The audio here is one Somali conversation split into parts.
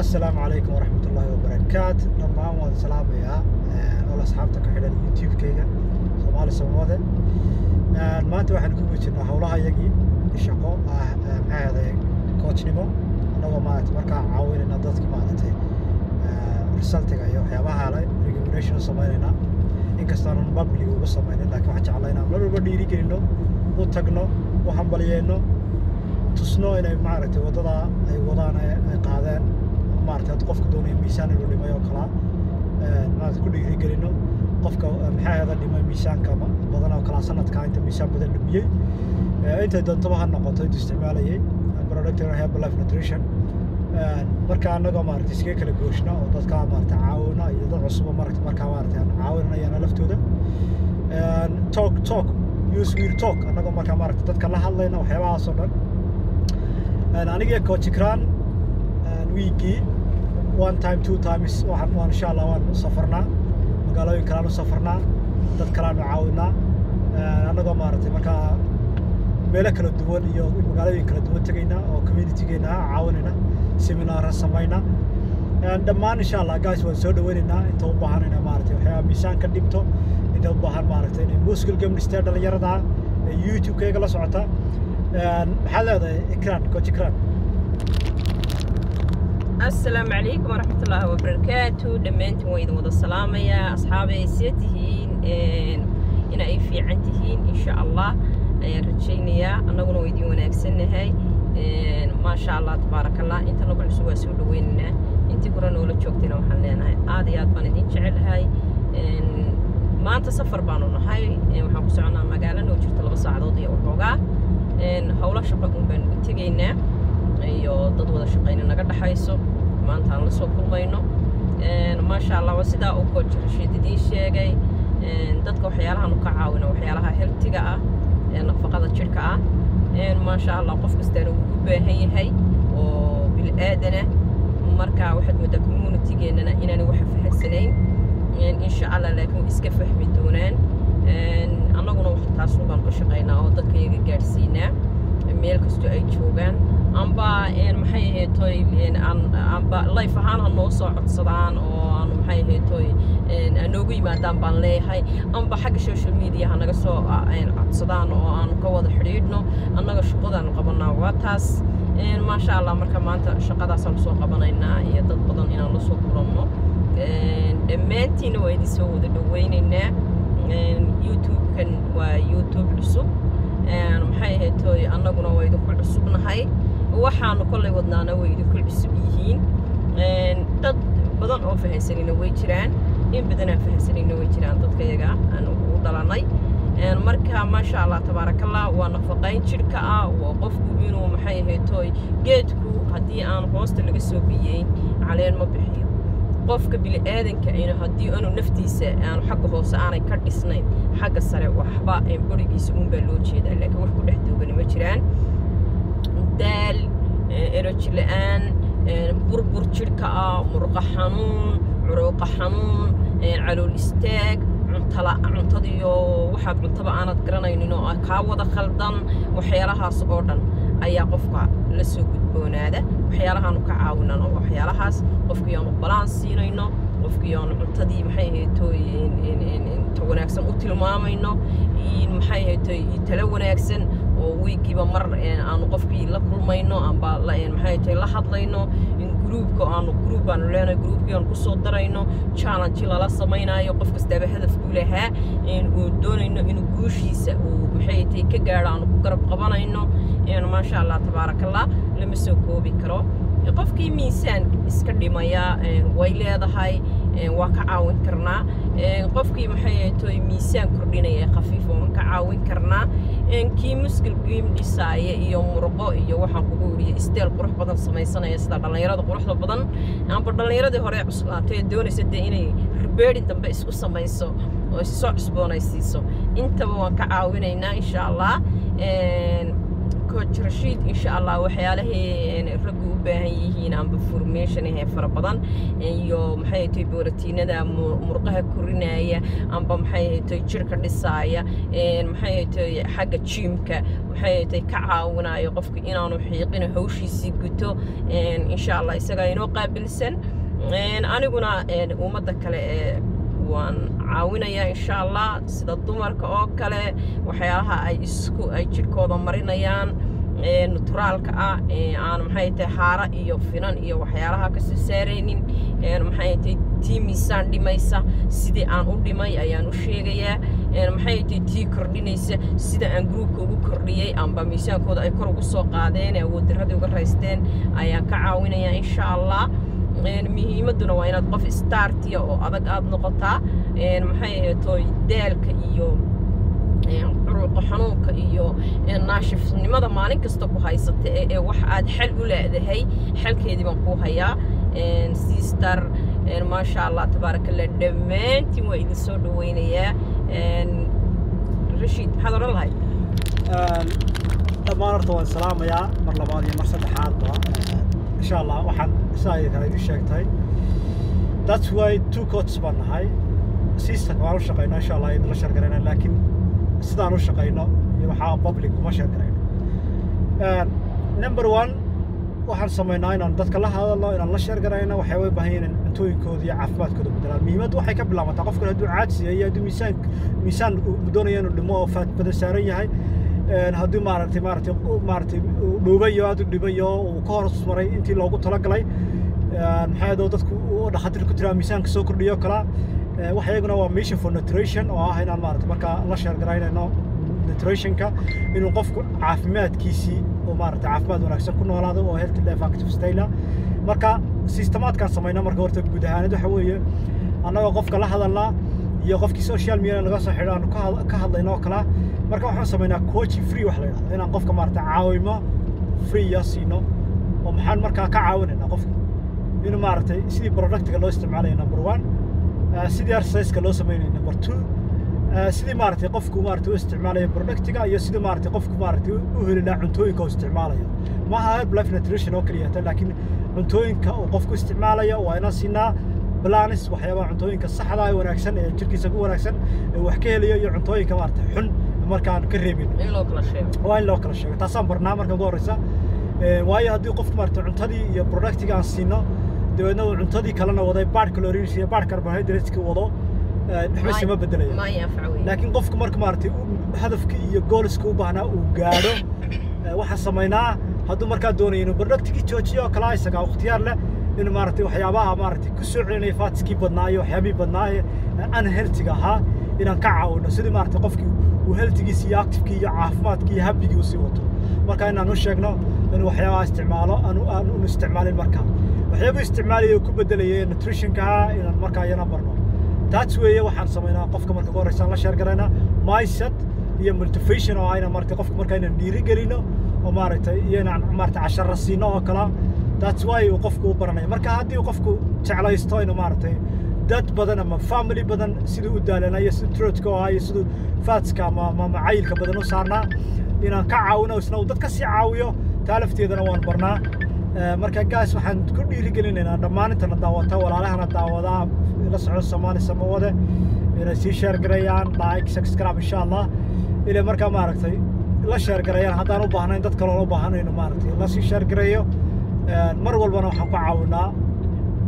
السلام عليكم ورحمة الله وبركاته. نما وان سلام يا ولا أصحابتك حدا اليوتيوب كيجا سومالي سوماده. ما أنت واحد كوبي شنو حولها يجي الشقاء هذا كوتش نيمو. أنا ما أتمرك عاون إن أضغط كمان أنتي رسالتك أيوه حيابها على ريجوليشن سماينا إن كستان بابلي وبس سماينا لكن حتى علينا لا بدي يريكينه وتجنو وحنبلينه tusno inay maaragtay wadada ay wadaan ay qaadeen maaragtay qofka doonaya miisaan inuu dhimayo kala maaragtay ku dhiirigelino qofka maxay hada dhimay miisaanka badan oo kala sanadka inta miisaan badan dhimiyay inta doonto ha noqoto inta isticmaalayay product Herbalife Nutrition marka anaga maaragtay iska kala gooshna oo dadka maaragtay caawina iyo dad cusub maaragtay marka maaragtay caawinayana laftooda talk use we talk anaga marka maaragtay dadka la hadlayna waxyaabahaas oo dhan أنا جاي كوتشكران ويكي one time two times وإن شاء الله وان سافرنا مقالوا يكرانو سافرنا تذكرانو عاونا أنا قام مرتي مكا ملك الدول يو مقالوا يكرا الدول تجينا أو community جينا عاوننا سيمينار سمينا دمان إن شاء الله guys وسود ويننا إنتوا بحرنا مرتي وحيا ميسان كديمتو إنتوا بحر مرتي موسكل جيم نستعد ليردا يوتيوب كيغلا سعتا هذا إكران كوتش إكران. السلام عليكم ورحمة الله وبركاته. دمنتم وإذا وضع السلامة يا أصحابي سيتهين إن أي في عندهين إن شاء الله رجيني يا أنا قلنا ويدي ونأكسن هاي ما شاء الله تبارك الله أنت نقول سوا سود ويننا أنت قرنا ولا تشوكتنا وحنانا عاديات بندين شعل هاي ما أنت سفر بانونا هاي وحنا كسرنا مجالنا وجرت لبس عضوضي وحوجا hawlo shaqo un baan u tagaynaa iyo dad wada shaqeynaa naga dhaxayso maanta aan la soo kulmayno ma sha Allah waa sida uu coach Rashid idin sheegay dadka waxyaalahan ka caawina waxyaalaha healthiga ah nafaqada jirka ah ma sha Allah qof kasta uu u baahan yahay oo bil aadana marka waxaad moodaa community-geena inaan wax fahansanayn in sha Allah laakiin iska fahmi doonaan annaguna wax taas baan ka shaqeynaa oo dadka iyaga gaarsiinaa meel kasto ay joogaan amba maxay ahayd amba life ahaan ha noo soo codsadaan oo aan maxay ahayd noogu yimaadaan baan leeyahay amba xagga social media ha naga soo codsadaan oo aan ka wada xiriirno annaga shaqadaan qabanaa waa taas ma sha Allah marka maanta shaqadaas aan soo qabanaynaa iyo dad badan inaan la soo kulanno dhammaantiin waa idin soo wada dhaweynaynaa YouTube kan waa YouTube cusub maxay ahayd annaguna waa idinku cusubnahay waxaanu kollay wadnaana way idinku cusub yihiin dad badan oo fahansanina way jiraan in badan aan fahansanina way jiraan dadka iyaga aan u dhalanay marka ma sha Allah tabarakallah waa nafaqayn jirka ah waa qofku inuu maxay ahayd geedku haddii aan hoosta laga soo biyeyn caleen ma bixiyo qofka bil aadanka in hadii aanu naftiisa aan xaq hoose aanay ka dhisnayn xagga sare waxba barigiisa uun baa loo jeedaa laakiin wax ku dhex doogan ma jiraan daal energy la'aan burbur jirka ah murqa xanuun curuqa xanuun calool istaag cuntadiyo waxa cuntaba aanad garanaynin oo ka wada khaldan waxyaalahaas oo dhan ayaa qofka la soo gudboonaada waxyaalahan ka caawinaan oo waxyaalahaas qofkii aanu balance siinayno qofkii aanu cuntadii maxay ahayd wanaagsan u tilmaamayno in maxay ahayd talo wanaagsan oo weegiiba mar aanu qofkii la kulmayno amba maxay ahayd la hadlayno in groupka aanu leenahay groupkii aan ku soo darayno challenge la samaynayo qof kasta hadaf ku leeyahay in uu doonayno inuu guushiisa uu maxay ahayd ka gaaro aanu ku garab qabanayno ma sha Allah tabarakallah lama soo koobi karo qofkii miisaan iska dhimaya way leedahay waa ka caawin karnaa qofkii maxay ahayd miisaan kordhinaya khafiif oo ka caawin karnaa kii muskil geem dhisaya iyo murqo iyo waxaan kugu wariye steel qurux badan samaysanaya sida dhalinyarada quruxda badan amba dhalinyaradii hore cuslaatay doonaysa inay rebeeri dambe isku samayso oo soo cusboonaysiiso intaba waan ka caawinaynaa insha Allah coach Rashid insha Allah waxyaalaha raggu baahan yihiin amba formation ee fara badan iyo maxay tahay borotiinada murqaha korinaya amba maxay tahay jirka dhisaaya maxay tahay xagga gymka maxay tahay ka caawinayo qofka inaanu xiiqin hawshiisii guto insha Allah isaga inoo qaabilsan aniguna ummadda kale waan caawinaya insha Allah sida dumarka oo kale waxyaalaha ay jirkooda marinayaan naturalka aan maxay tahay haara iyo finan iyo waxyaalaha ka soo saareynin maxay tahay miisaan dhimaysa sidii aan u dhimay ayaan u sheegayaa maxay tahay tii kordhinaysa sida aan groupka ugu kordhiyay amba miisaankooda ay kor ugu soo qaadeen awood darrada uga raysteen ayaan ka caawinayaa insha Allah muhiimaduna waa inaad qof startiya oo adag aad noqotaa maxay tahay daalka iyo curuqa xanuunka iyo naashifnimada maalin kasta ku haysata ee wax aad xal u leedahay xalkeedii baan ku hayaa sister ما شاء الله تبارك الله دمانتي وإذا سود وينيا رشيد حضر الله هاي دمان رتوان السلام يا مرلا بعدين مرسل حاضر إن شاء الله واحد سايق على الشيء تاي that's why two coats بان هاي سيستك ما روش شقينا إن شاء الله يدل شرقنا لكن سدان روش شقينا يروح public وما شرقنا number one waxaan sameynaa inaan dadka la hadalno inaan la sheer garayno waxay way baahanyihiin cuntooyinkooda iyo caafimaadkooda bedelaan muhiimadu waxay ka bilaabataa qofka hadduu caadsi yahay hadduu miisaan doonayo inuu dhimo oo faat badan saaran yahay hadduu maaragtay dhuubayo aad u dhibayo uu ka horsmaray intii loogu talagalay maxay adoo dadku dhakhaatiir ku tiraa miisaanka soo kordhiyo kala wax iyaguna waa mission for nutrition oo ah inaan maaragtay marka la sheer garaynayno nutritionka inuu qofku caafimaadkiisii oo maaragtay caafimaad wanaagsan ku noolaado oo healthy life active style marka systemaadkan sameeyna marka horta guud ahaan waxa weeye annaga qofka la hadalna iyo qofkii social media laga soo xidhaan ka hadlayno kala marka waxaan sameeynaa coaching free wax la yiraahdo inaan qofka maaragtay caawimo free yaasino oo maxaan marka ka caawinayna qofka inuu maaragtay sidii productiga loo isticmaalayo number 1 sidii exercise loo sameeyo number 2 sidii maaragtay qofku maaragtay u isticmaalayo productiga iyo sidii maaragtay qofku maaragtay u helina cuntooyinka uu isticmaalayo ma aha life nutrition oo kaliya laakiin cuntooyinka uu qofku isticmaalayo waa inaan siinaa balance waxyaabaha cuntooyinka saxda ah wanaagsan ee jirkiisa ku wanaagsan ee wax ka helayo iyo cuntooyinka maaragtay xun markaan ka reebin in loo kala sheego waa in loo kala sheego taasaan barnaa marka ugu horeysa waayo haddii qofku maaragtay cuntadii iyo productiga aan siino dabeedna uu cuntadii kalena waday bad calories iyo bad carbohydrates wado waxba ma bedelaya ma yanfacayo laakiin qofku marka maaragtay hadafka iyo goalska u baahnaa uu gaadho waxa sameynaa hadduu markaa doonayo inuu productiga joojiyo kala isaga waqtiyaar leh inuu maaragtay waxyaabaha maaragtay ku soo celinaya fatskii badnaa iyo waxyaabihii badnaa unhealthy ahaa inaan ka caawino sidii maaragtay qofkii uu healthigiisa iyo activekii iyo caafimaadkii iyo happigii uu sii wato marka inaan u sheegno inuu waxyaabaha isticmaalo aanu isticmaalin markaa waxyaabuu isticmaalaya ku bedelaya nutritionka inaan markaa iyana barno taas weeye waxaan sameynaa qofka marka ugu horeysa la sheer garayna mindset iyo motivation oo ayna maaragtay qofka marka inaan dhiiri gelino oo maaragtay iyo inaan maaragtay cashar siino oo kala that's why uu qofku u baranayo marka haddii uu qofku jeclaysto inuu maaragtay dad badan ama family badan siduu u daalanayo siduu truthka oo iyo siduu fatska ama macayilka badan u saarnaa inaan ka caawino isna uu dadka sii caawiyo taalafteedana waan barnaa marka guys waxaan ku dhiiri gelinaynaa dhammaan intana daawata walaalahana daawadaa la socod Soomaali samawade inay sii share gareeyaan like subscribe insha Allah ilaa marka maaragtay la share gareeyaan haddaan u baahnayn dad kale oo u baahanayno maaragtay la sii share gareeyo mar walbana waxaan ku caawinaa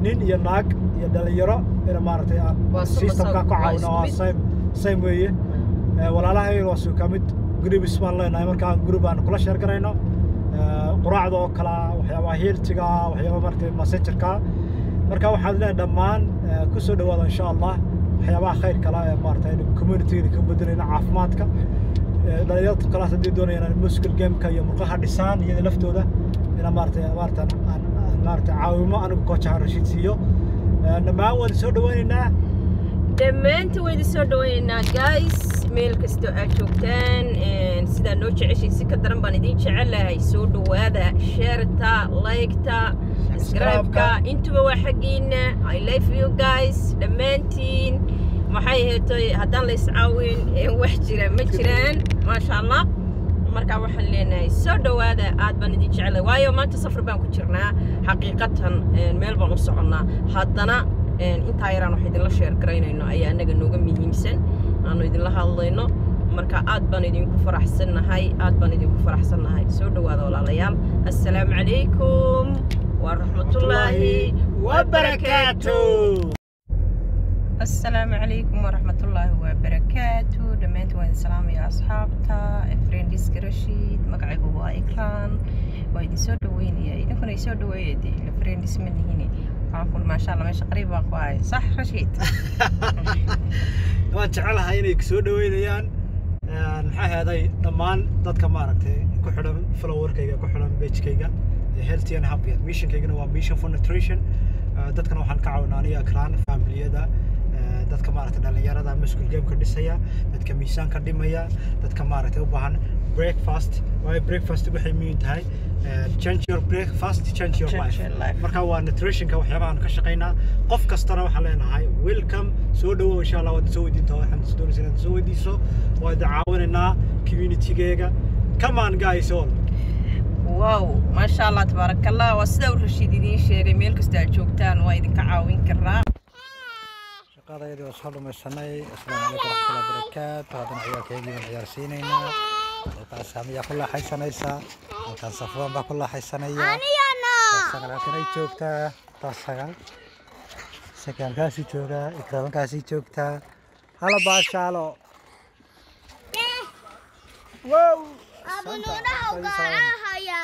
nin iyo naag iyo dhalinyaro ina maaragtay aan systemka ku caawino same way walaalahay waa soo kamid group ismaan leenahay marka group aan kula share gareyno quraacda oo kala waxyaabaha healthiga waxyaabaha maaragtay messengerka marka waxaan leenahay dhammaan ku soo dhawaada insha Allah waxyaabaha khayr kala ee maaragtay community-ga ka bedelayna caafimaadka dhalinyarada kala hadii doonayaan muscle game-ka iyo murqaha dhisaan iyo laftooda ina maaragtay caawimo anigu coach Rashid siiyo dhammaan waan soo dhawaynaynaa dhammaantiin waan soo dhawaynaynaa guys meel kasto aad joogtaan sida noo jeceshay si ka daran baan idin jecelahay soo dhawaada share-ta like-ta subscribe-ka intuba waa xaqiina I love you guys dhammaantiin maxay heetay haddaan la iscaawin wax jira ma jiraan ma sha Allah marka waxaan leenahay soo dhawaada aad baan idin jecelahay waayo maanta safar baan ku jirnaa xaqiiqatan meel baan u soconnaa haddana intaa yaraan wax idinla sheer garaynayno ayaa anaga nooga muhiimsan aanu idinla hadlayno marka aad baan idinku faraxsannahay soo dhawaada walaalayaal assalaamu calaykum wa rahmatullaahi wa barakaatuh السلام عليكم ورحمة الله وبركاته دمانت وين السلام يا أصحابتا فريندي سكرشيد مقعب هو إكران ويدي سود ويني إذا كنا يسود ويدي الفريندي سمني هني أقول ما شاء الله مش قريب أقوى صح رشيد waan jecelahay inay soo dhaweynayaan maxay haday dhammaan dadka maaragtay ku xidhan followerkayga ku xidhan page-kayga healthy and happy mission-kaygana waa mission for nutrition dadkana waxaan ka caawinaa aniga Akran family-yada dadka maaragtay dhalinyarada muscle game-ka dhisaya dadka miisaanka dhimaya dadka maaragtay u baahan breakfast waayo breakfast waxay muhiim tahay change your breakfast change your life marka waa nutrition-ka waxyaabaha aan ka shaqeynaa qof kastana waxaan leenahay welcome soo dhawow insha Allah waad soo weydiintaa waxaan doonaysaa inaad soo weydiiso waad caawinaynaa community-geega come on guys all wow ما شاء الله تبارك الله وسيدة ورشيد دين شيري ميل كستا جوجتان وايد كعاوين كرا شقادة يدي وصحاب المسناي السلام عليكم ورحمة الله وبركاته هذا عيال كيجي من عيال سينينا وكان سامية كلها حي سنيسا وكان صفوان با كلها حي سنية أنا سكان كناي جوجتا تاسكان سكان كاسي جوجا إكرام كاسي جوجتا هلا باشالو واو Abang Nora, kau kah ya?